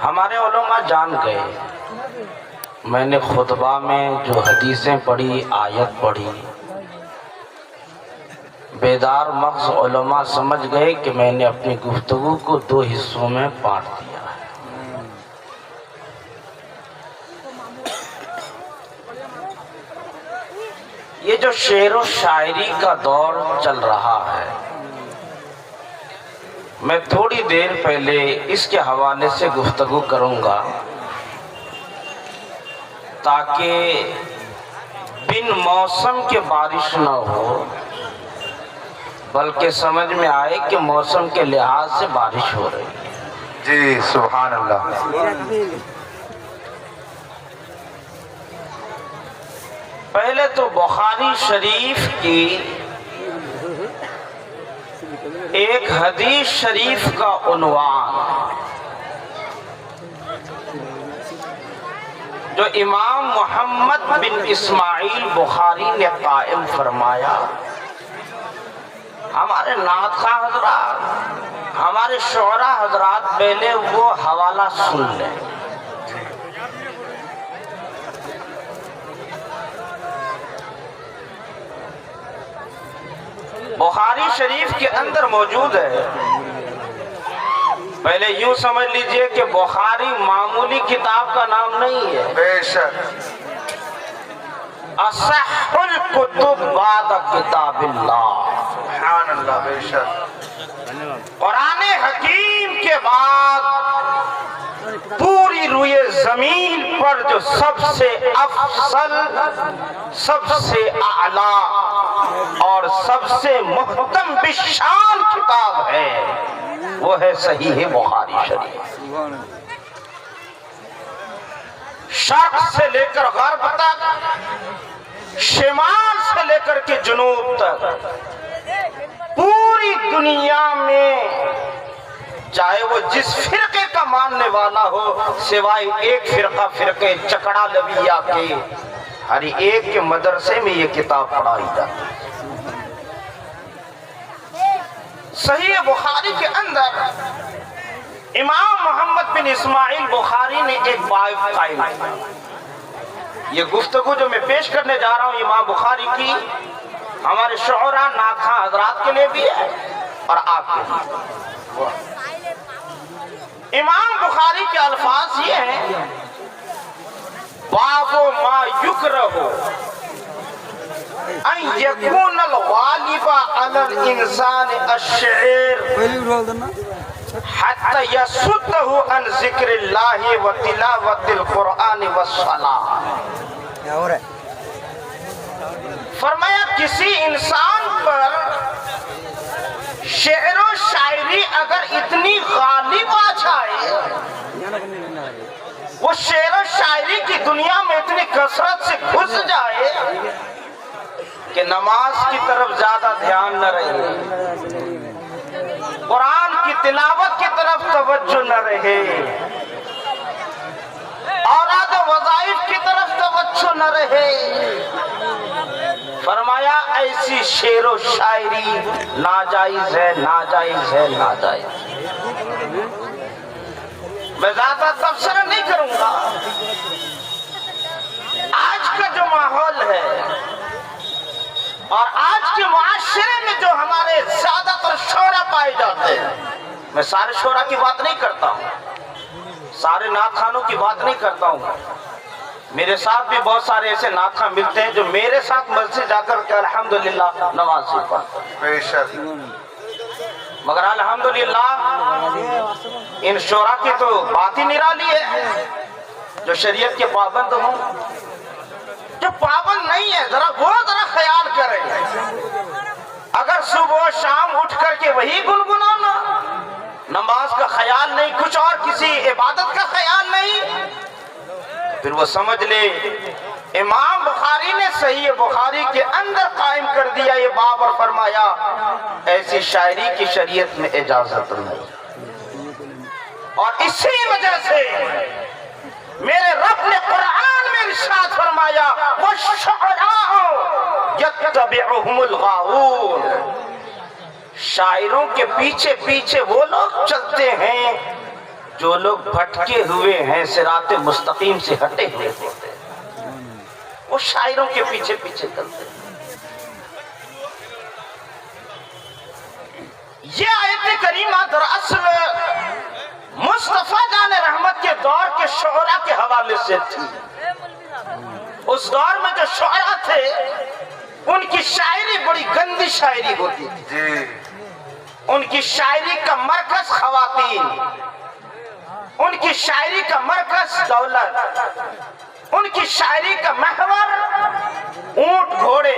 ہمارے علماء جان گئے، میں نے خطبہ میں جو حدیثیں پڑھی، آیت پڑھی، بیدار مغز علماء سمجھ گئے کہ میں نے اپنی گفتگو کو 2 حصوں میں بانٹ دیا ہے۔ یہ جو شعر و شاعری کا دور چل رہا ہے، میں تھوڑی دیر پہلے اس کے حوالے سے گفتگو کروں گا تاکہ بن موسم کے بارش نہ ہو، بلکہ سمجھ میں آئے کہ موسم کے لحاظ سے بارش ہو رہی ہے۔ جی سبحان اللہ۔ پہلے تو بخاری شریف کی ایک حدیث شریف کا عنوان جو امام محمد بن اسماعیل بخاری نے قائم فرمایا، ہمارے نعت خواہ حضرات، ہمارے شعراء حضرات پہلے وہ حوالہ سن لیں۔ بخاری شریف کے اندر موجود ہے، پہلے یوں سمجھ لیجئے کہ بخاری معمولی کتاب کا نام نہیں ہے، بے شک اصح الکتب بعد کتاب اللہ، سبحان اللہ، بے شک قرآن حکیم کے بعد پوری روئے زمین پر جو سب سے افضل، سب سے اعلیٰ اور سب سے محتم بشان کتاب ہے، وہ ہے صحیح بخاری شریف۔ شرق سے لے کر غرب تک، شمال سے لے کر کے جنوب تک، پوری دنیا میں چاہے وہ جس فرقے کا ماننے والا ہو، سوائے ایک فرقہ فرقے چکڑا لبیہ کے، ہر ایک کے مدرسے میں یہ کتاب پڑھائی جاتی ہے۔ صحیح بخاری کے اندر امام محمد بن اسماعیل بخاری نے ایک باب قائم کیا۔ یہ گفتگو جو میں پیش کرنے جا رہا ہوں امام بخاری کی، ہمارے شعراء ناخواں حضرات کے لیے بھی ہے اور آپ کے لیے۔ امام بخاری کے الفاظ یہ ہیں، باب ما یکرہ ان یکون الغالب علی الانسان الشعر حتی یصدہ عن ذکر اللہ و تلاوت القرآن والصلاۃ۔ فرمایا کسی انسان پر شعر و شاعری اگر اتنی غالب آ جائے، وہ شعر و شاعری کی دنیا میں اتنی کثرت سے گھس جائے کہ نماز کی طرف زیادہ دھیان نہ رہے، قرآن کی تلاوت کی طرف توجہ نہ رہے، اوراد و وظائف کی طرف توجہ نہ رہے، فرمایا ایسی شعر و شاعری ناجائز ہے، ناجائز ہے، ناجائز ہے۔ میں زیادہ تبصرہ نہیں کروں گا۔ آج کا جو ماحول ہے اور آج کے معاشرے میں جو ہمارے زیادہ تر شعراء پائے جاتے ہیں، میں سارے شعراء کی بات نہیں کرتا ہوں، سارے نعت خوانوں کی بات نہیں کرتا ہوں، میرے ساتھ بھی بہت سارے ایسے نعت خواں ملتے ہیں جو میرے ساتھ مسجد جا کر کے الحمدللہ نماز پڑھتے ہیں، بے شک مگر الحمدللہ ان شعراء کی تو بات ہی نرالی ہے جو شریعت کے پابند ہوں۔ جو پابند نہیں ہے ذرا خیال کریں، اگر صبح و شام اٹھ کر کے وہی گنگنانا، نماز کا خیال نہیں، کچھ اور کسی عبادت کا خیال نہیں، پھر وہ سمجھ لے امام بخاری نے صحیح بخاری کے اندر قائم کر دیا یہ باب اور فرمایا ایسی شاعری کی شریعت میں اجازت نہیں۔ اور اسی وجہ سے میرے رب نے قرآن میں ارشاد فرمایا وَالشُّعَرَاءُ يَتَّبِعُهُمُ الْغَاوُونَ، شاعروں کے پیچھے پیچھے وہ لوگ چلتے ہیں جو لوگ بھٹکے ہوئے ہیں صراط مستقیم سے ہٹے ہوئے ہوتے ہیں، وہ شاعروں کے پیچھے پیچھے چلتے ہیں۔ یہ آیت کریمہ دراصل مصطفیٰ جان رحمت کے دور کے شعراء کے حوالے سے تھی۔ اس دور میں جو شعراء تھے ان کی شاعری بڑی گندی شاعری ہوتی تھی۔ جی ان کی شاعری کا مرکز خواتین، ان کی شاعری کا مرکز دولت، ان کی شاعری کا محور اونٹ گھوڑے،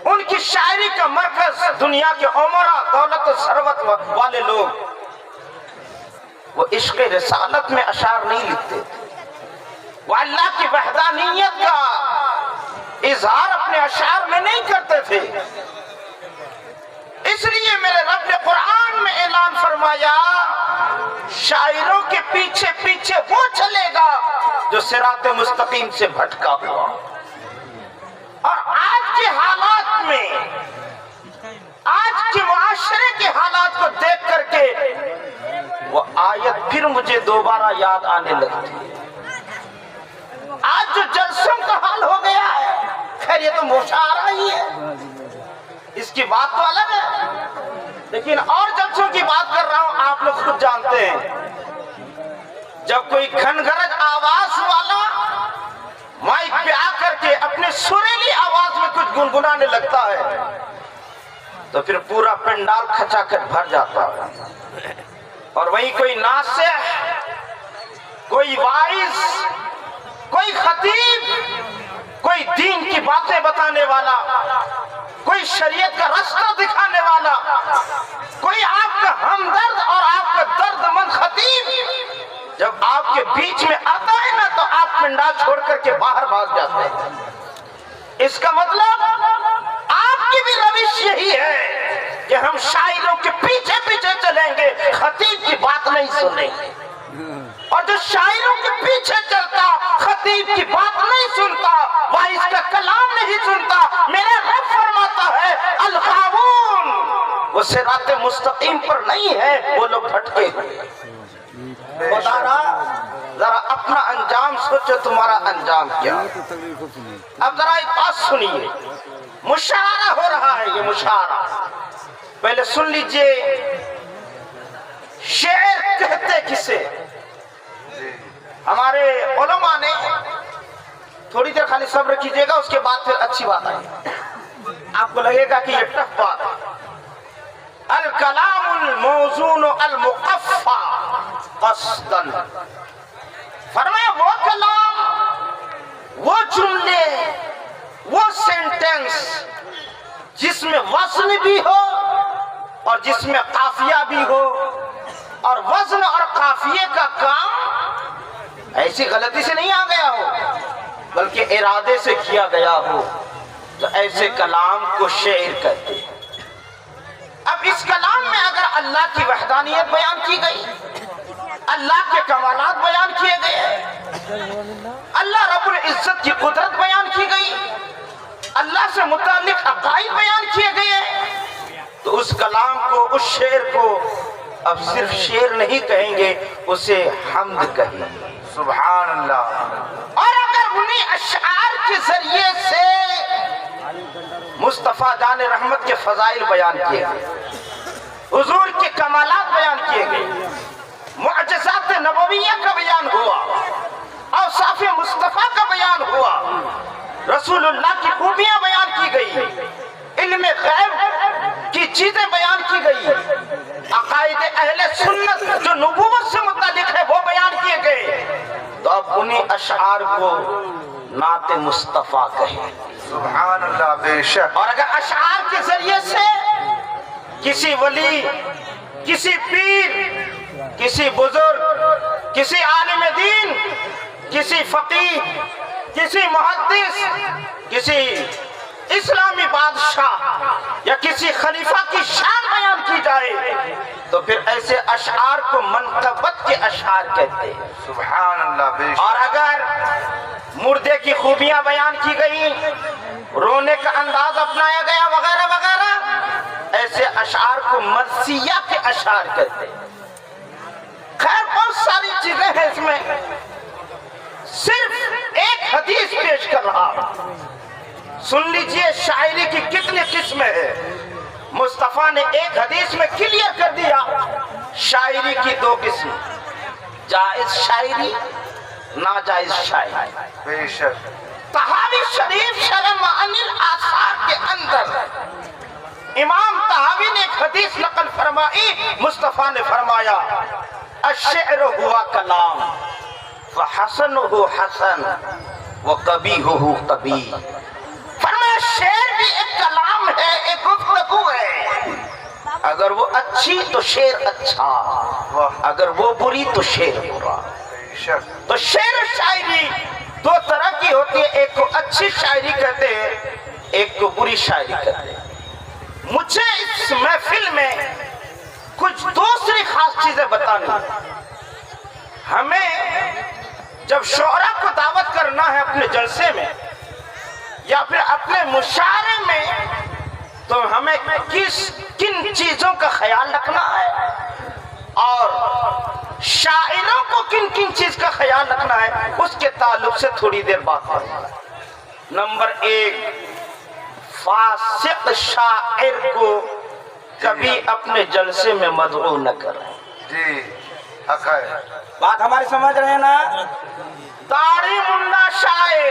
ان کی شاعری کا مرکز دنیا کے عمرہ، دولت و ثروت والے لوگ۔ وہ عشق رسالت میں اشعار نہیں لکھتے تھے، وہ اللہ کی وحدانیت کا اظہار اپنے اشعار میں نہیں کرتے تھے۔ اس لیے میرے رب نے قرآن میں اعلان فرمایا، شاعروں کے پیچھے پیچھے وہ چلے گا جو صراط مستقیم سے بھٹکا ہوا۔ اور آج کے حالات میں، آج کے معاشرے کے حالات کو دیکھ کر کے وہ آیت پھر مجھے دوبارہ یاد آنے لگتی ہے۔ آج جو جلسوں کا حال ہو گیا ہے، خیر یہ تو مشاعرہ ہی ہے، اس کی بات تو الگ ہے، لیکن اور جلسوں کی بات کر رہا ہوں، آپ لوگ خود جانتے ہیں۔ جب کوئی گھنگرج آواز والا مائک پہ آ کر کے اپنے سریلی آواز میں کچھ گنگنانے لگتا ہے تو پھر پورا پنڈال کھچا کر بھر جاتا ہے، اور وہیں کوئی ناصح، کوئی واعظ، کوئی خطیب، کوئی دین کی باتیں بتانے والا، کوئی شریعت کا راستہ دکھانے والا، کوئی آپ کا ہمدرد اور آپ کا درد مند خطیب جب آپ کے بیچ میں آتا ہے نا تو آپ پنڈال چھوڑ کر کے باہر بھاگ جاتے ہیں۔ اس کا مطلب آپ کی بھی روش یہی ہے کہ ہم شاعروں کے پیچھے پیچھے چلیں گے، خطیب کی بات نہیں سنیں گے۔ اور جو شاعروں کے پیچھے چلتا، خطیب کی بات نہیں سنتا، واعظ کا کلام نہیں سنتا، میرا رب فرماتا ہے الغاوون، وہ صراط مستقیم پر نہیں ہے، وہ لوگ بھٹکے ہوئے۔ خدا را ذرا اپنا انجام سوچو، تمہارا انجام کیا؟ اب ذرا ایک بات سنیے، مشاعرہ ہو رہا ہے، یہ مشاعرہ پہلے سن لیجئے۔ شعر کہتے کسے؟ ہمارے علماء نے، تھوڑی دیر خالی صبر کیجئے گا، اس کے بعد پھر اچھی بات آئے گی، آپ کو لگے گا کہ یہ ٹف بات ہے۔ الکلام الموزون المقفع قصدا، فرمایا وہ کلام، وہ جملے، وہ سینٹنس جس میں وزن بھی ہو اور جس میں قافیہ بھی ہو، اور وزن اور قافیے کا کام ایسی غلطی سے نہیں آ گیا ہو بلکہ ارادے سے کیا گیا ہو، تو ایسے کلام کو شعر کہتے ہیں۔ اب اس کلام میں اگر اللہ کی وحدانیت بیان کی گئی، اللہ کے کمالات بیان کیے گئے، اللہ رب العزت کی قدرت بیان کی گئی، اللہ سے متعلق عقائد بیان کیے گئے، تو اس کلام کو، اس شعر کو اب صرف شعر نہیں کہیں گے، اسے حمد کہیں گے۔ سبحان اللہ۔ اور اگر انہیں اشعار کے ذریعے سے مصطفیٰ جان رحمت کے فضائل بیان کیے گئے، حضور کے کمالات بیان کیے گئے، معجزات نبویہ کا بیان ہوا، اوصاف مصطفیٰ کا بیان ہوا، رسول اللہ کی خوبیاں بیان کی گئی، علم غیب کی چیزیں بیان کی گئی، عقائد اہل سنت جو نبوت سے متعلق ہے وہ بیان کیے گئے، تو اب انہیں اشعار کو نعت مصطفیٰ کہیں۔ سبحان اللہ، بے شک۔ اور اگر اشعار کے ذریعے سے کسی ولی، کسی پیر، کسی بزرگ، کسی عالم دین، کسی فقیہ، کسی محدث، کسی اسلامی بادشاہ یا کسی خلیفہ کی شان بیان کی جائے تو پھر ایسے اشعار کو منقبت کے اشعار کہتے ہیں۔ سبحان اللہ، بے شک۔ اور اگر مردے کی خوبیاں بیان کی گئی، رونے کا انداز اپنایا گیا وغیرہ وغیرہ، ایسے اشعار کو مرثیہ کے اشعار کہتے ہیں۔ خیر بہت ساری چیزیں ہیں اس میں، صرف ایک حدیث پیش کر رہا ہوں۔ سن لیجئے شاعری کی کتنی قسمیں ہیں۔ مصطفیٰ نے ایک حدیث میں کلیئر کر دیا شاعری کی دو قسم، جائز شاعری، ناجائز شاعری۔ بے شک طحاوی شریف شرح معانی الآثار کے اندر امام طحاوی نے ایک حدیث نقل فرمائی، مصطفیٰ نے فرمایا الشعر ہوا کلام فحسنہ حسن وقبیحہ قبیح۔ فرمایا شعر بھی ایک کلام ہے، ایک گفتگو ہے، اگر وہ اچھی تو شعر اچھا، اگر وہ بری تو شعر برا۔ بے شک تو شعر و شاعری دو طرح کی ہوتی ہے، ایک کو اچھی شاعری کہتے ہیں، ایک کو بری شاعری کہتے ہیں۔ مجھے اس محفل میں کچھ دوسری خاص چیزیں بتانی ہیں۔ ہمیں جب شعراء کو دعوت کرنا ہے اپنے جلسے میں یا پھر اپنے مشاعرے میں، تو ہمیں کن چیزوں کا خیال رکھنا ہے اور شاعروں کو کن کن چیز کا خیال رکھنا ہے، اس کے تعلق سے تھوڑی دیر بات کرنا ہے۔ نمبر ایک، فاسق شاعر کو کبھی اپنے جلسے میں مدعو نہ کریں۔ جی حق ہے، بات ہماری سمجھ رہے ہیں نا؟ داڑھی منڈا شاعر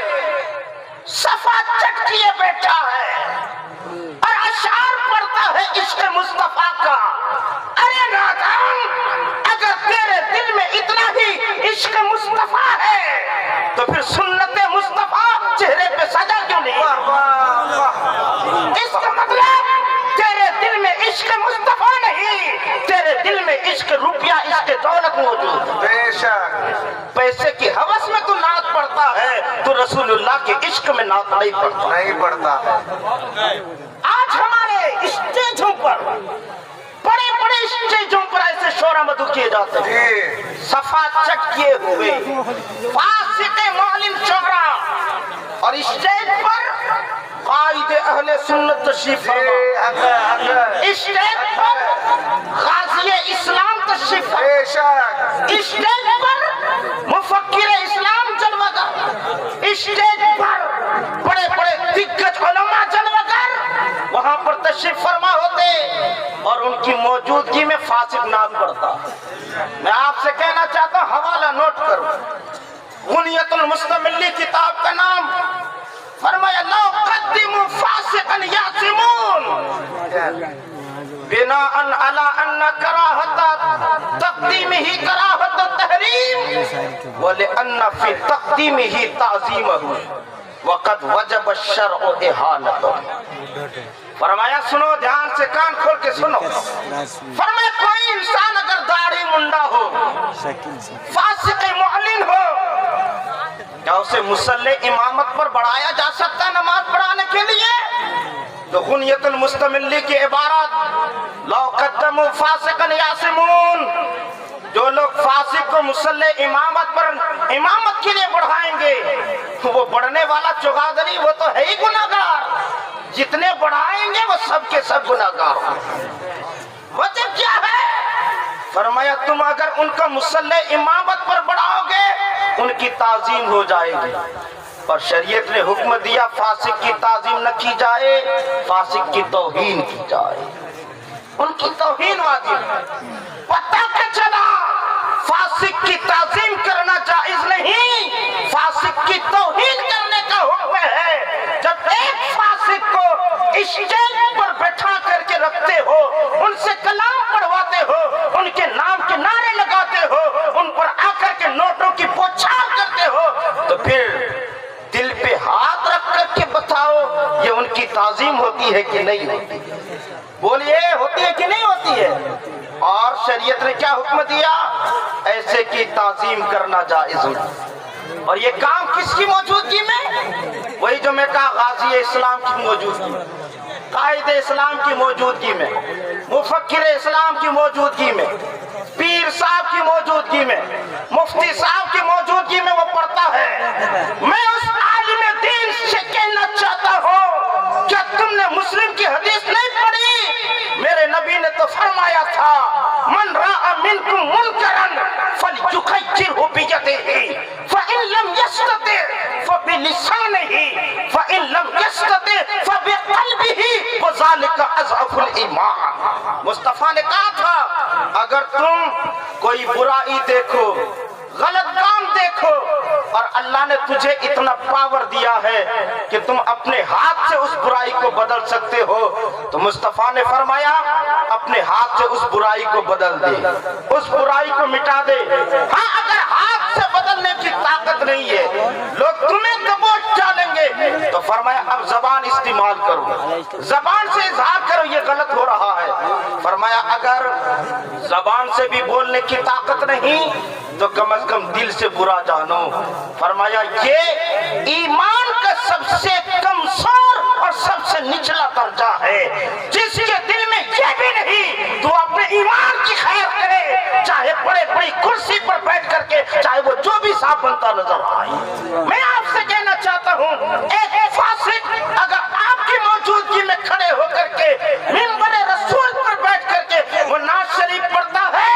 صفا چٹ کیے بیٹھا ہے اور اشعار پڑھتا ہے عشق مصطفیٰ کا۔ ارے نادان، اگر تیرے دل میں اتنا ہی عشق مصطفیٰ ہے تو پھر سنت مصطفیٰ چہرے پہ سجا کیوں نہیں؟ اس کا مطلب تیرے دل میں عشق مصطفیٰ نہیں، تیرے دل میں عشق روپیہ، عشق دولت موجود ہے۔ بے شک پیسے کی ہوس میں تو نعت پڑھتا ہے، تو رسول اللہ کے عشق میں نعت نہیں پڑھتا۔ نہیں پڑتا۔ آج ہمارے اسٹیجوں پر، بڑے بڑے اسٹیجوں پر ایسے شعراء مدعو کیے جاتے ہیں، جی صفا چٹ کیے ہوئے فاسق معلم شعراء، اور اسٹیج پر قائد اہل سنت تشریف فرما، حق ہے، حق ہے۔ اسٹیج پر غازی اسلام تشریف فرما، بے شک اسٹیج پر مفکر اسلام جلوہ گر، اسٹیج پر بڑے بڑے دگج علماء جلوہ گر وہاں پر تشریف فرما ہوتے اور ان کی موجودگی میں فاسق نام پڑتا۔ میں آپ سے کہنا چاہتا ہوں، حوالہ نوٹ کرو، غنیت المستملی کتاب کا نام، فرمایا لو قدموا فاسقا یعصمون بناء علی ان کراہت تقدیمہ کراہت التحریم ولأن فی تقدیمہ تعظیمہ وقد وجب الشرع احالتہ۔ فرمایا سنو، دھیان سے کان کھول کے سنو، فرمایا کوئی انسان اگر داڑھی منڈا ہو، فاسق معلن ہو، کیا اسے مصلی امامت پر بڑھایا جا سکتا ہے نماز پڑھانے کے لیے؟ تو غنیت المستملی کی عبارت لو قدموا فاسقا یعصمون، جو لوگ فاسق کو مصلی امامت پر امامت کے لیے بڑھائیں گے، وہ بڑھنے والا چغادری وہ تو ہے ہی گناہگار، جتنے بڑھائیں گے وہ سب کے سب گناہگار ہوں۔ وجہ کیا ہے؟ فرمایا تم اگر ان کا مصلی امامت پر بڑھاؤ گے ان کی تعظیم ہو جائے گی، پر شریعت نے حکم دیا فاسق کی تعظیم نہ کی جائے، فاسق کی توہین کی جائے، ان کی توہین واجب ہے۔ پتہ کیا چلا؟ فاسق کی تعظیم کرنا جائز نہیں، فاسق کی توہین کرنے کا حکم ہے۔ جب ایک فاسق کو اسٹیج پر بٹھا کر کے رکھتے ہو، ان سے کلام پڑھواتے ہو، ان کے نام کے نعرے لگاتے ہو، ان پر آ کر کے نوٹوں کی بوچھار کرتے ہو، تو پھر دل پہ ہاتھ رکھ کر کے بتاؤ یہ ان کی تعظیم ہوتی ہے کہ نہیں ہوتی؟ بولیے ہوتی ہے کہ نہیں ہوتی ہے؟ اور شریعت نے کیا حکم دیا؟ ایسے کی تعظیم کرنا جائز نہیں۔ اور یہ کام کس کی موجودگی میں؟ وہی جو میں کہا، غازی اسلام کی موجودگی میں، قائد اسلام کی موجودگی میں، مفکر اسلام کی موجودگی میں، پیر صاحب کی موجودگی میں، مفتی صاحب کی موجودگی میں وہ پڑھتا ہے۔ میں اس عالم دین سے کہنا چاہتا ہوں، کیا تم نے مسلم کی حدیث نہیں پڑھی؟ میرے نبی نے تو فرمایا تھا من راء منکم منکرا بِيَدِهِ فَإِن لَّمْ يَسْتَطِعْ فَبِلِسَانِهِ فَإِن لَّمْ يَسْتَطِعْ فَبِقَلْبِهِ وَذَلِكَ أَضْعَفُ الْإِيمَانِ۔ مصطفیٰ نے کہا تھا اگر تم کوئی برائی دیکھو، غلط کام دیکھو، اور اللہ نے تجھے اتنا پاور دیا ہے کہ تم اپنے ہاتھ سے اس برائی کو بدل سکتے ہو، تو مصطفیٰ نے فرمایا اپنے ہاتھ سے اس برائی کو بدل دے، اس برائی کو مٹا دے۔ ہاں اگر ہاتھ سے بدلنے کی طاقت نہیں ہے، لوگ تمہیں دبوچ ڈالیں گے، تو فرمایا اب زبان استعمال کرو، زبان سے اظہار کرو یہ غلط ہو رہا ہے۔ فرمایا اگر زبان سے بھی بولنے کی طاقت نہیں تو کم از کم دل سے برا جانو۔ فرمایا یہ ایمان کا سب سے کمزور اور سب سے نچلا درجہ ہے، جس کے دل میں یہ بھی نہیں تو اپنے ایمان کی خیر کرے، چاہے بڑے بڑی کرسی پر بیٹھ کر کے، چاہے وہ جو بھی صاحب بنتا نظر آئے۔ میں آپ سے کہنا چاہتا ہوں ایک فاسق اگر آپ کی موجودگی میں کھڑے ہو کر کے منبر رسول پر بیٹھ کر کے وہ نعت شریف پڑھتا ہے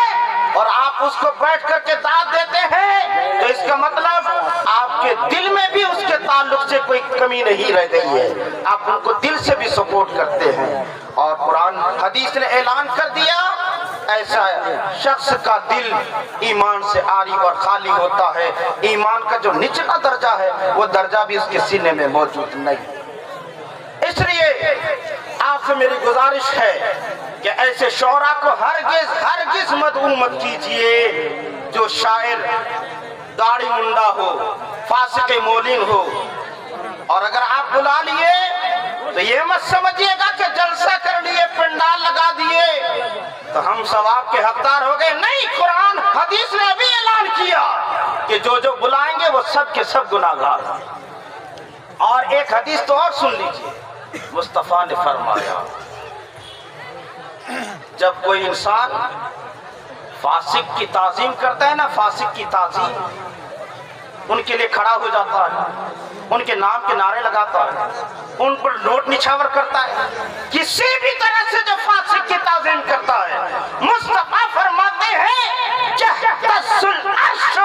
اور آپ اس کو بیٹھ کر کے داد دیتے ہیں، تو اس کا مطلب آپ کے دل میں بھی اس کے تعلق سے کوئی کمی نہیں رہ گئی ہے، آپ ان کو دل سے بھی سپورٹ کرتے ہیں۔ اور قرآن حدیث نے اعلان کر دیا ایسا شخص کا دل ایمان سے عاری اور خالی ہوتا ہے، ایمان کا جو نچلا درجہ ہے وہ درجہ بھی اس کے سینے میں موجود نہیں۔ اس لیے آپ سے میری گزارش ہے کہ ایسے شعراء کو ہرگز مدعو مت کیجئے جو شاعر داڑھی منڈا ہو، فاسق مولین ہو، اور اگر آپ بلا لیے تو یہ مت سمجھیے گا کہ جلسہ کر لیے، پنڈال لگا دیے تو ہم ثواب کے حقدار ہو گئے۔ نہیں، قرآن حدیث نے ابھی اعلان کیا کہ جو بلائیں گے وہ سب کے سب گناہگار۔ اور ایک حدیث تو اور سن لیجئے، مصطفیٰ نے فرمایا جب کوئی انسان فاسق کی تعظیم کرتا ہے نا، فاسق کی تعظیم، ان کے لیے کھڑا ہو جاتا ہے، ان کے نام کے نعرے لگاتا ہے، ان پر نوٹ نچھاور کرتا ہے، کسی بھی طرح سے جو فاسق کی تعظیم کرتا ہے، مصطفیٰ فرماتے ہیں یہتز العرش،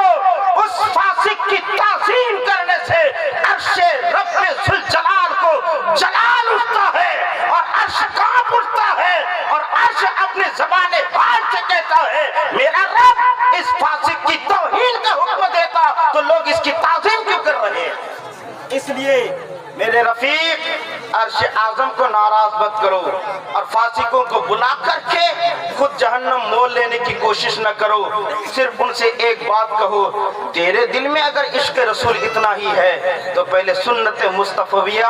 اس فاسق کی تعظیم کرنے سے عرش رب ذوالجلال کو جلال اٹھتا ہے اور عرش کانپ اٹھتا ہے، اور عرش اپنی زبان حال سے کہتا ہے میرا رب اس فاسق کی توہین کا حکم دیتا تو لوگ اس کی تعظیم کیوں کر رہے ہیں؟ اس لیے میرے رفیق عرش اعظم کو ناراض مت کرو، اور فاسقوں کو بلا کر کے خود جہنم مول لینے کی کوشش نہ کرو، صرف ان سے ایک بات کہو تیرے دل میں اگر عشق رسول اتنا ہی ہے تو پہلے سنت مصطفیہ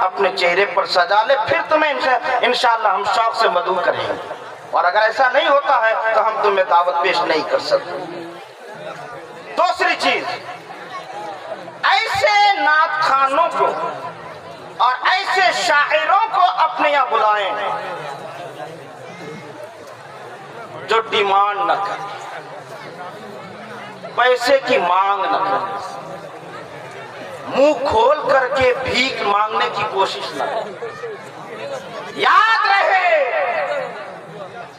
اپنے چہرے پر سجا لے، پھر تمہیں انشاءاللہ ہم شوق سے مدعو کریں گے، اور اگر ایسا نہیں ہوتا ہے تو ہم تمہیں دعوت پیش نہیں کر سکتے۔ دوسری چیز، ایسے نعت خانوں کو اور ایسے شاعروں کو اپنے یہاں بلائیں جو ڈیمانڈ نہ کریں، پیسے کی مانگ نہ کریں، منہ کھول کر کے بھیک مانگنے کی کوشش نہ کریں۔ یاد رہے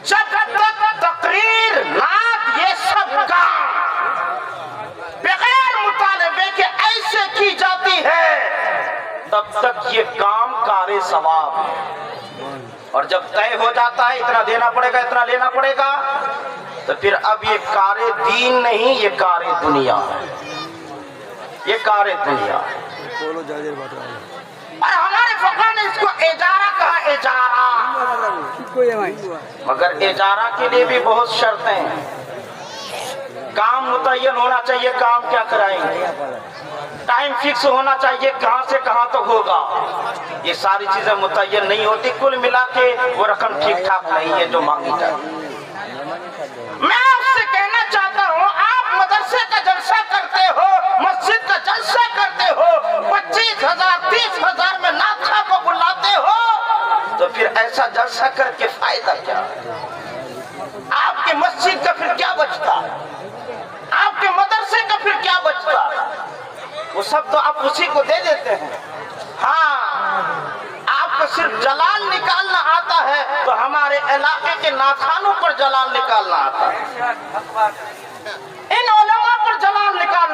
جب تک تقریر، نعت، یہ سب کام بغیر مطالبے کے ایسے کی جاتی ہے تب تک یہ کام کار ثواب ہے، اور جب طے ہو جاتا ہے اتنا دینا پڑے گا، اتنا لینا پڑے گا، تو پھر اب یہ کار دین نہیں، یہ کار دنیا ہے، یہ کار دنیا ہے۔ اور ہمارے فقہ نے اس کو اجارہ کہا، اجارہ، مگر اجارہ کے لیے بھی بہت شرطیں ہیں، کام متعین ہونا چاہیے، کام کیا کرائیں گے، ٹائم فکس ہونا چاہیے، کہاں سے کہاں تک ہوگا، یہ ساری چیزیں متعین نہیں ہوتی، کل ملا کے وہ رقم ٹھیک ٹھاک نہیں ہے جو مانگی جائے۔ میں آپ سے کہنا چاہتا ہوں آپ مدرسے کا جلسہ کرتے ہو، مسجد کا جلسہ کرتے ہو، 25,000 30,000 میں ناخواں کو بلاتے ہو، تو پھر ایسا جلسہ کر کے فائدہ کیا؟ آپ کے مسجد کا پھر کیا بچتا؟ آپ کے مدرسے کا پھر کیا بچتا؟ وہ سب تو آپ اسی کو دے دیتے ہیں۔ ہاں، آپ کو صرف جلال نکالنا آتا ہے تو ہمارے علاقے کے ناخوانوں پر جلال نکالنا آتا ہے، ان علماء پر جلال نکالنا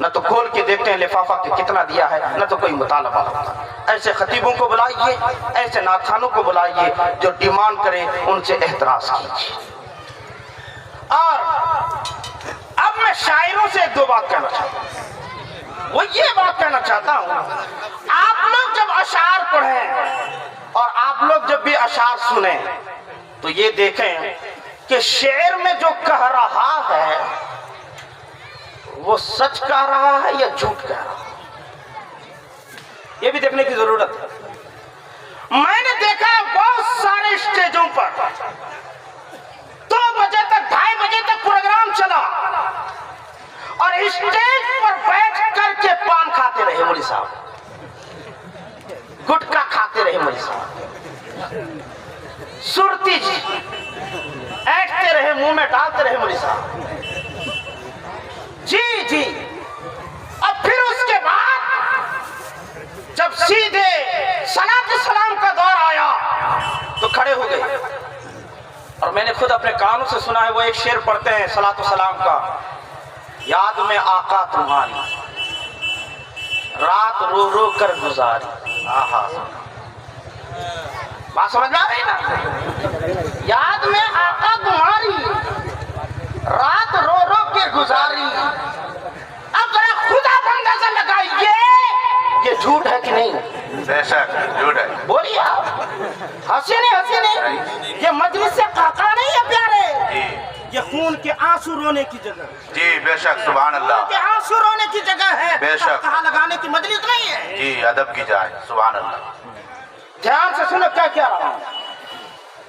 نہ تو کھول کے دیکھتے ہیں لفافہ کہ کتنا دیا ہے، نہ تو کوئی مطالبہ ہوتا ہے۔ ایسے خطیبوں کو بلائیے، ایسے نعت کو بلائیے جو ڈیمانڈ کرے، ان سے احتراز کیجیے۔ اور اب میں شاعروں سے ایک دو بات کہنا چاہتا ہوں، وہ یہ بات کہنا چاہتا ہوں، آپ لوگ جب اشعار پڑھیں اور آپ لوگ جب بھی اشعار سنیں تو یہ دیکھیں کہ شعر میں جو کہہ رہا ہے وہ سچ کہہ رہا ہے یا جھوٹ کہہ رہا ہے، یہ بھی دیکھنے کی ضرورت ہے۔ میں نے دیکھا ہے بہت سارے اسٹیجوں پر 2 بجے تک 2:30 بجے تک پروگرام چلا اور اسٹیج پر بیٹھ کر کے پان کھاتے رہے مولوی صاحب، گٹکا کھاتے رہے مولوی صاحب، سرتی جی ایٹتے رہے، منہ میں ڈالتے رہے مولوی صاحب، جی اب پھر اس کے بعد جب سیدھے صلاۃ السلام کا دور آیا تو کھڑے ہو گئے، اور میں نے خود اپنے کانوں سے سنا ہے، وہ ایک شعر پڑھتے ہیں صلاۃ السلام کا، یاد میں آقا تمہاری رات رو رو کر گزاری، آہا بات سمجھ میں آ رہی نا، یاد میں آقا تمہاری رات رو رو کے گزاری۔ اب ذرا خدا بندہ سے لگائیے، یہ جھوٹ ہے کہ نہیں؟ بے شک جھوٹ ہے۔ بولیے آپ، ہنسی نہیں، یہ مجلس سے قہقہ نہیں ہے پیارے، جی یہ خون کے آنسو رونے کی جگہ، جی بے شک سبحان اللہ، کہ آنسو رونے کی جگہ ہے، بے شک۔ کہا لگانے کی مجلس نہیں ہے۔ جی ادب کی جائے، سبحان اللہ۔ دھیان سے سنو کیا رہا ہوں،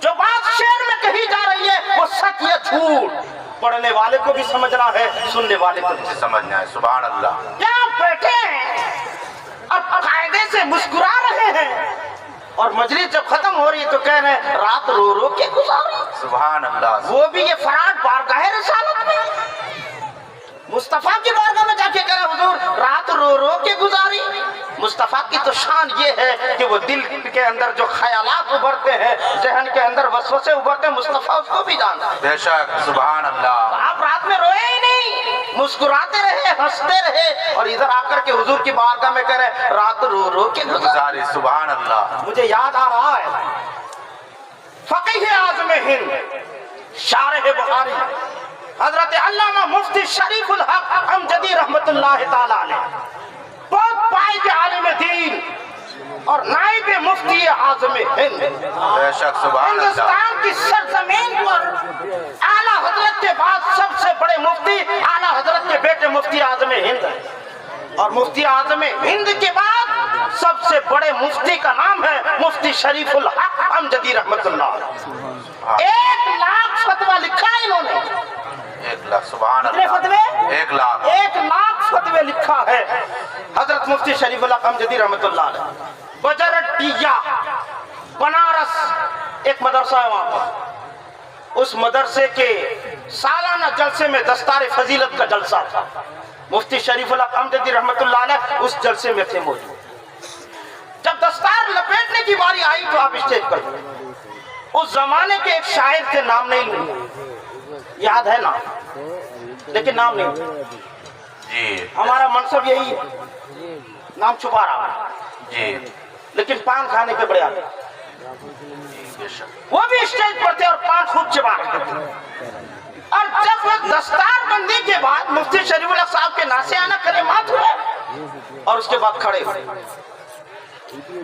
جو بات شعر میں کہی جا رہی ہے وہ سچ یا جھوٹ پڑھنے والے کو بھی سمجھنا ہے، سننے والے کو بھی سمجھنا ہے، سبحان اللہ۔ کیا آپ بیٹھے ہیں اور قاعدے سے مسکرا رہے ہیں اور مجلس جب ختم ہو رہی ہے تو کہہ رہے ہیں رات رو رو کے گزاری، سبحان اللہ۔ وہ بھی یہ فراڈ بارگاہ رسالت میں، مصطفیٰ کی بارگاہ میں جا کے کہہ رہے حضور رات رو رو کے گزاری۔ مصطفیٰ کی تو شان یہ ہے کہ وہ دل کے اندر جو خیالات ابھرتے ہیں، ذہن کے اندر وسوسے ابھرتے ہیں، مصطفیٰ اس کو بھی جانتا ہے۔ بے شک سبحان اللہ۔ آپ رات میں روئے ہی نہیں، مسکراتے رہے، ہنستے رہے، اور ادھر آ کر کے حضور کی بارگاہ میں کہہ رہے رات رو رو کے گزاری، سبحان اللہ۔ مجھے یاد آ رہا ہے فقیہ اعظم ہند شارح بخاری حضرت علامہ مفتی شریف الحق امجدی رحمت اللہ تعالی علیہ، بہت پائے کے عالم دین اور نائب مفتی اعظم ہند، بے شک سبحان اللہ۔ ہندوستان کی سرزمین پر اعلیٰ حضرت کے بعد سب سے بڑے مفتی اعلیٰ حضرت کے بیٹے مفتی اعظم ہند ہیں، اور مفتی اعظم ہند کے بعد سب سے بڑے مفتی کا نام ہے مفتی شریف الحق امجدی رحمت اللہ علیہ۔ 1 لاکھ فتویٰ لکھا ہے انہوں نے، 1 لاکھ، سبحان کتنے اللہ۔ فتوے؟ 1 لاکھ، 1 لاکھ فتوے لکھا ہے حضرت مفتی شریف الحق امجدی رحمت اللہ علیہ۔ بجرٹیہ بنارس ایک مدرسہ ہے وہاں پر، اس مدرسے کے سالانہ جلسے میں دستار فضیلت کا جلسہ تھا، مفتی شریف الحق امجدی رحمت اللہ علیہ اس جلسے میں تھے موجود۔ جب دستار لپیٹنے کی باری آئی تو آپ اسٹیج پر گئے، اس زمانے کے ایک شاعر تھے، نام نہیں لوں گا، یاد ہے نام لیکن نام نہیں لوں، جی ہمارا منصب یہی ہے، نام چھپا رہا ہے، جی لیکن پان کھانے کے بڑے آتے، بے شک۔ وہ بھی اسٹیج پر تھے اور پان خوب چبا رہے تھے، اور جب وہ دستار بندی کے بعد مفتی شریف الحق صاحب کے ناسیانہ کلمات ہوئے اور اس کے بعد کھڑے ہوئے،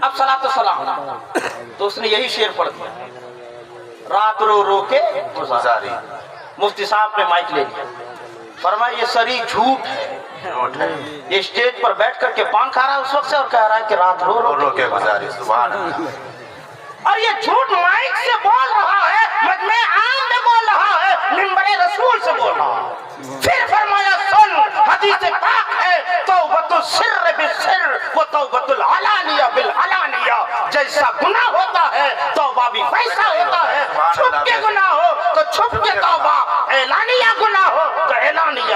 اب صلاۃ السلام، تو اس نے یہی شعر پڑھ دیا، رات رو رو کے گزاری۔ مفتی صاحب نے مائک لے لیا، فرمایا یہ سری جھوٹ ہے، جھوٹ ہے، یہ اسٹیج پر بیٹھ کر کے پان کھا رہا ہے اس وقت سے اور کہہ رہا ہے کہ رات رو رو رو رو کے گزاری، سبحان اللہ۔ اور یہ جھوٹ مائک سے بول رہا ہے، مجمع عام میں بول رہا ہے، منبر رسول سے بول رہا ہے۔ پھر فرمایا سن، حدیث پاک ہے، توبۃ السر بالسر و توبۃ العلانیہ بالعلانیہ، جیسا گناہ ہوتا ہے توبہ بھی ویسا ہوتا ہے، چھپ کے گناہ ہو تو چھپ کے توبہ، اعلانیہ گناہ ہو تو اعلانیہ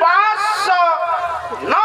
509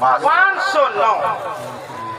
509।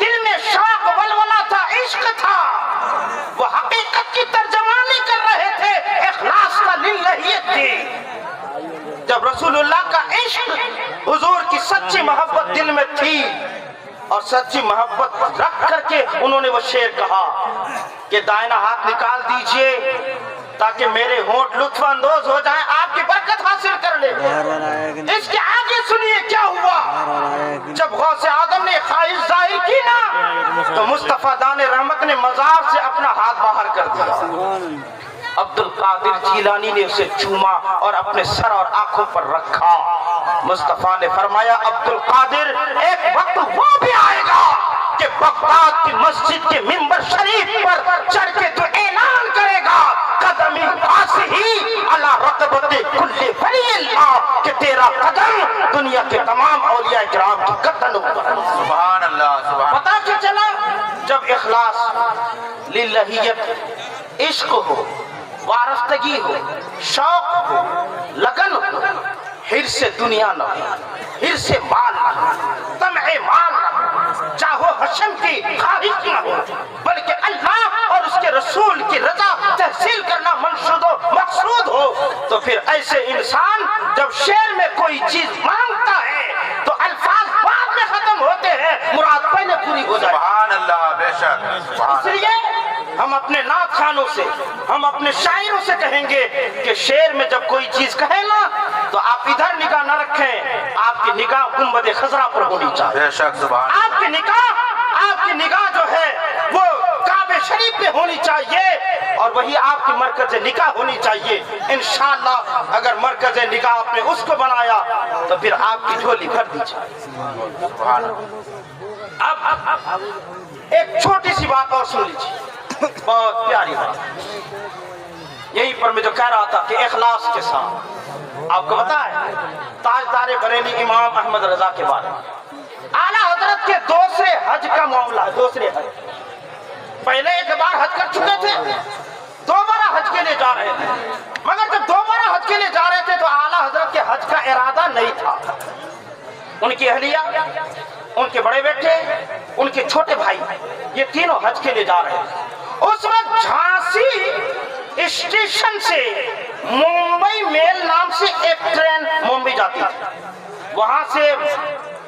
دل میں شوق ولولہ تھا، عشق تھا، وہ حقیقت کی ترجمانی کر رہے تھے، اخلاص کا للہیت تھی۔ جب رسول اللہ کا عشق، حضور کی سچی محبت دل میں تھی اور سچی محبت رکھ کر کے انہوں نے وہ شعر کہا کہ دائنا ہاتھ نکال دیجئے تاکہ میرے ہونٹ لطف اندوز ہو جائیں، آپ کی برکت حاصل کر لے۔ اس کے آگے سنیے کیا ہوا۔ جب غوث آدم نے خواہش ظاہر کی نا تو مصطفیٰ دان رحمت نے مزار سے اپنا ہاتھ باہر کر دیا۔ عبد القادر جیلانی نے اسے چوما اور اپنے سر اور آنکھوں پر رکھا۔ مصطفیٰ نے فرمایا عبد القادر ایک وقت وہ بھی آئے گا کہ بغداد کی مسجد کے منبر شریف پر چڑھ کے تو اعلان کرے گا قدمی فاسحی علی رقبت کل ولی اللہ، کہ تیرا قدم دنیا کے تمام اولیاء کرام کی گردنوں پر۔ سبحان اللہ سبحان پتہ کیا چلا؟ جب اخلاص، للہیت، عشق ہو، وارفتگی ہو، شوق ہو، لگن ہو، حرص دنیا نہ ہو، حرص مال نہ ہو، طمع مال نہ ہو، چاہو حشم کی خواہش نہ ہو، بلکہ اللہ اور اس کے رسول کی رضا تحصیل کرنا منشود و مقصود ہو، تو پھر ایسے انسان جب شعر میں کوئی چیز مانگتا ہے تو الفاظ بعد میں ختم ہوتے ہیں، مراد پہلے پوری ہو جائے۔ سبحان اللہ، بے شک سبحان اس لیے ہم اپنے نعت خانوں سے، ہم اپنے شاعروں سے کہیں گے کہ شعر میں جب کوئی چیز کہے نا تو آپ ادھر نگاہ نہ رکھیں، آپ کی نگاہ گنبد خضرا پر ہونی چاہیے۔ بے شک سبحان آپ کی نگاہ جو ہے وہ کعبہ شریف پہ ہونی چاہیے اور وہی آپ کی مرکز نگاہ ہونی چاہیے۔ انشاءاللہ اگر مرکز نگاہ آپ نے اس کو بنایا تو پھر آپ کی جھولی بھر دی جائے۔ سبحان اللہ۔ اب ایک چھوٹی سی بات اور سن لیجیے، بہت پیاری بات، یہیں پر میں جو کہہ رہا تھا کہ اخلاص کے ساتھ آپ کو پتا ہے تاجدار بریلی امام احمد رضا کے بارے میں اعلیٰ حضرت کے دوسرے حج کا معاملہ ہے۔ دوسرے حج، پہلے ایک بار حج کر چکے تھے، دوبارہ حج کے لیے جا رہے تھے، مگر جب دوبارہ حج کے لیے جا رہے تھے تو اعلیٰ حضرت کے حج کا ارادہ نہیں تھا۔ ان کی اہلیہ، ان کے بڑے بیٹے، ان کے چھوٹے بھائی، یہ تینوں حج کے لیے جا رہے تھے۔ اس وقت جھانسی اسٹیشن سے ممبئی میل نام سے ایک ٹرین ممبئی جاتی تھی، وہاں سے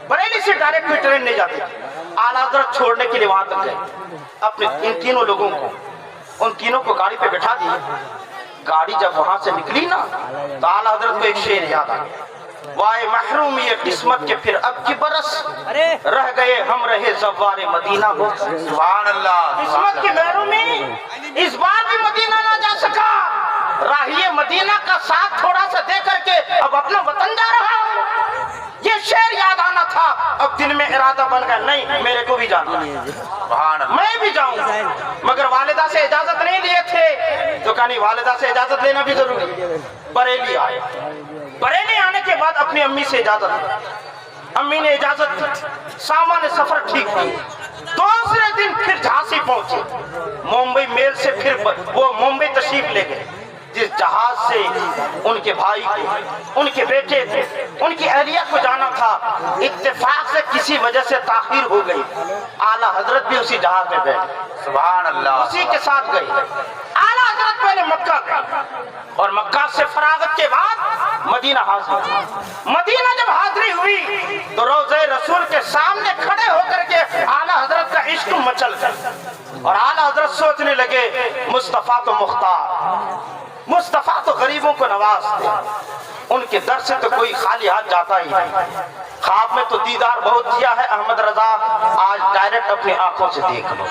بریلی سے ڈائریکٹ کوئی ٹرین نہیں جاتی تھی۔ اعلیٰ حضرت چھوڑنے کے لیے وہاں تک گئے، اپنے ان تینوں لوگوں کو، ان تینوں کو گاڑی پہ بٹھا دی۔ گاڑی جب وہاں سے نکلی نا تو اعلیٰ حضرت کو ایک شعر یاد آ گیا، وائے محرومی قسمت کے پھر اب کی برس، رہ گئے ہم رہے زوار مدینہ ہو۔ سبحان اللہ۔ قسمت کی محرومی، اس بار بھی مدینہ نہ جا سکا، راہی مدینہ کا ساتھ تھوڑا سا دے کر کے اب اپنا وطن جا رہا ہوں۔ یہ شعر یاد آنا تھا، اب دل میں ارادہ بن گیا نہیں میرے کو بھی جانا ہے، سبحان اللہ۔ میں بھی جاؤں، مگر والدہ سے اجازت نہیں لیے تھے تو کہا نہیں والدہ سے اجازت لینا بھی ضروری ہے۔ بریلی آئے، بریلی آنے کے بعد اپنی امی سے اجازت لی، امی نے اجازت دی، سامان سفر ٹھیک کی۔ دوسرے دن پھر جھانسی پہنچے، ممبئی میل سے پھر وہ ممبئی تشریف لے گئے، جس جہاز سے ان کے بھائی کو، ان کے بیٹے کو، ان کی اہلیہ کو جانا تھا، اتفاق سے کسی وجہ سے تاخیر ہو گئی۔ اعلیٰ حضرت بھی اسی جہاز میں بیٹھے، سبحان اللہ۔ اسی کے ساتھ گئی۔ اعلیٰ حضرت پہلے مکہ گئے اور مکہ سے فراغت کے بعد مدینہ حاضر ہوئی۔ مدینہ جب حاضری ہوئی تو روضہ رسول کے سامنے کھڑے ہو کر کے اعلیٰ حضرت کا عشق مچل گیا اور اعلیٰ حضرت سوچنے لگے مصطفیٰ تو مختار، مصطفیٰ تو غریبوں کو نوازتے، ان کے در سے تو کوئی خالی ہاتھ جاتا ہی نہیں۔ خواب میں تو دیدار بہت کیا ہے احمد رضا، آج ڈائریکٹ اپنی آنکھوں سے دیکھ لو۔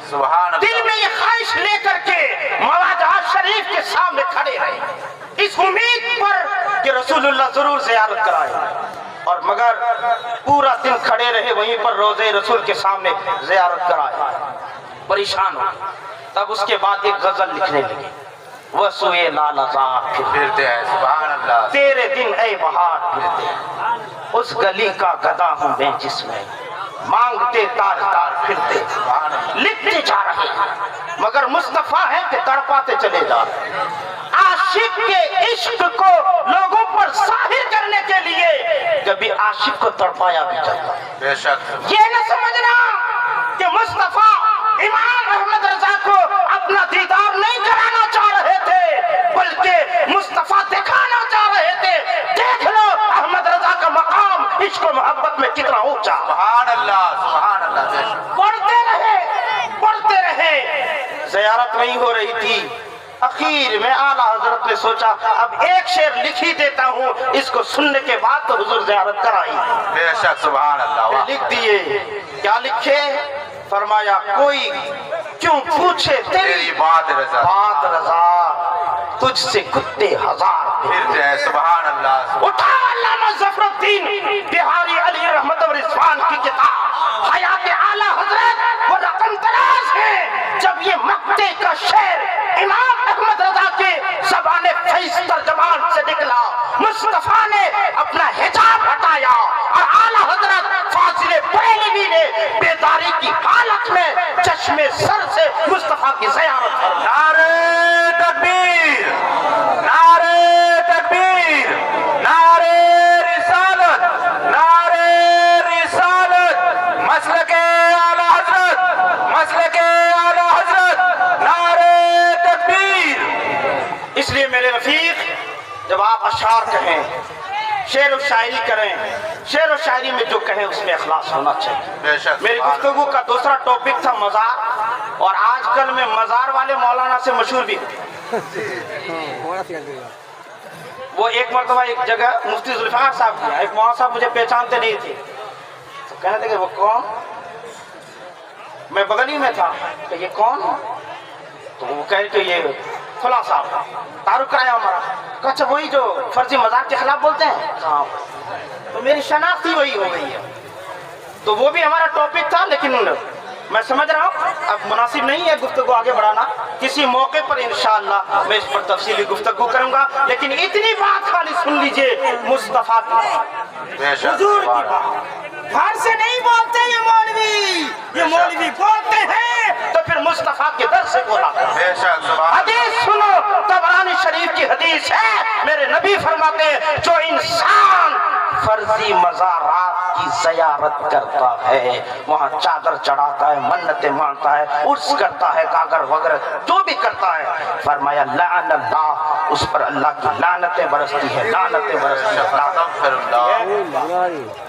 سبحان اللہ۔ دل میں یہ خواہش لے کر کے مواجہ شریف کے سامنے کھڑے رہے، اس امید پر کہ رسول اللہ ضرور زیارت کرائے، اور مگر پورا دن کھڑے رہے وہیں پر روضہ رسول کے سامنے زیارت کرائے، پریشان ہو۔ تب اس کے بعد ایک غزل لکھنے لگے، وسوئے لال آزاد پھرتے ہیں، سبحان اللہ۔ تیرے دن اے بہار پھرتے، اس گلی کا گدا ہوں میں جس میں مانگتے تاجدار پھرتے، لکھتے جا رہے مگر مصطفیٰ ہے کہ تڑپاتے چلے جا رہے۔ عاشق کے عشق کو لوگوں پر ظاہر کرنے کے لیے کبھی عاشق کو تڑپایا بھی جاتا ہے۔ بے شک یہ نہ سمجھنا کہ مصطفیٰ امام احمد رضا کو اپنا دیدار نہیں کرانا چاہ رہے تھے بلکہ مصطفیٰ دکھانا چاہ رہے تھے. دیکھ لو احمد رضا کا مقام عشق و محبت میں کتنا اونچا. سبحان اللہ سبحان اللہ. بے شک. پڑھتے رہے زیارت نہیں ہو رہی تھی. اخیر میں اعلیٰ حضرت نے سوچا اب ایک شعر لکھ ہی دیتا ہوں, اس کو سننے کے بعد تو حضور زیارت کرائی. بے شک سبحان اللہ. واہ. لکھ دیے. کیا لکھے؟ فرمایا کوئی کیوں پوچھے تیری بات رضا بات رضا تجھ سے کتے ہزار پھر جائے. سبحان اللہ. اٹھا علامہ ظفر الدین بہاری علی رحمت و رضوان کی کتاب حیات اعلیٰ حضرت, وہ رقم دراز ہے. جب یہ مقطع کا شعر امام احمد رضا کے زبان فیض ترجمان سے نکلا, مصطفیٰ نے اپنا حجاب ہٹایا اور اعلیٰ حضرت فاضل بریلوی نے بیداری کی حالت میں چشم سر سے مصطفیٰ کی زیارت فرمائی. نعرہ تکبیر, نعرہ تکبیر, نعرہ رسالت, نعرہ رسالت, مسلک اعلیٰ حضرت, مسلک اعلیٰ حضرت, نعرہ تکبیر. اس لیے میرے رفیق جب آپ اشعار کہیں, شعر و شاعری کریں, شعر و شاعری میں جو کہیں اس میں اخلاص ہونا چاہیے. بے شک. میری گفتگو کا دوسرا ٹاپک تھا مزار, اور آج کل میں مزار والے مولانا سے مشہور بھی ہوں. وہ ایک مرتبہ ایک جگہ مفتی ذوالفقار صاحب کی, ایک مولانا صاحب مجھے پہچانتے نہیں تھے, تو کہنے تھے کہ وہ کون؟ میں بغل ہی میں تھا کہ یہ کون؟ تو وہ کہے کہ یہ فلاں صاحب. تعارف کرایا ہمارا, کہا اچھا وہی جو فرضی مزار کے خلاف بولتے ہیں؟ ہاں. تو میری شناخت ہی وہی ہو گئی ہے. تو وہ بھی ہمارا ٹاپک تھا, لیکن میں سمجھ رہا ہوں اب مناسب نہیں ہے گفتگو آگے بڑھانا. کسی موقع پر انشاءاللہ میں اس پر تفصیلی گفتگو کروں گا, لیکن اتنی بات خالی سن لیجئے مصطفیٰ کی بات, بے شک. حضور کی بات. گھر سے نہیں بولتے یہ مولوی, یہ مولوی بولتے ہیں تو پھر مصطفیٰ کے در سے بولا. بے شک سبحان. حدیث سنو, طبرانی شریف کی حدیث ہے, میرے نبی فرماتے ہیں جو انسان فرضی مزارات کی زیارت کرتا ہے, وہاں چادر چڑھاتا ہے, منتیں مانگتا ہے, عرس کرتا ہے, گاگر وغیرہ جو بھی کرتا ہے, فرمایا لعن اللہ, اس پر اللہ کی لعنتیں برستی ہے, لعنتیں برستی ہے. استغفر اللہ.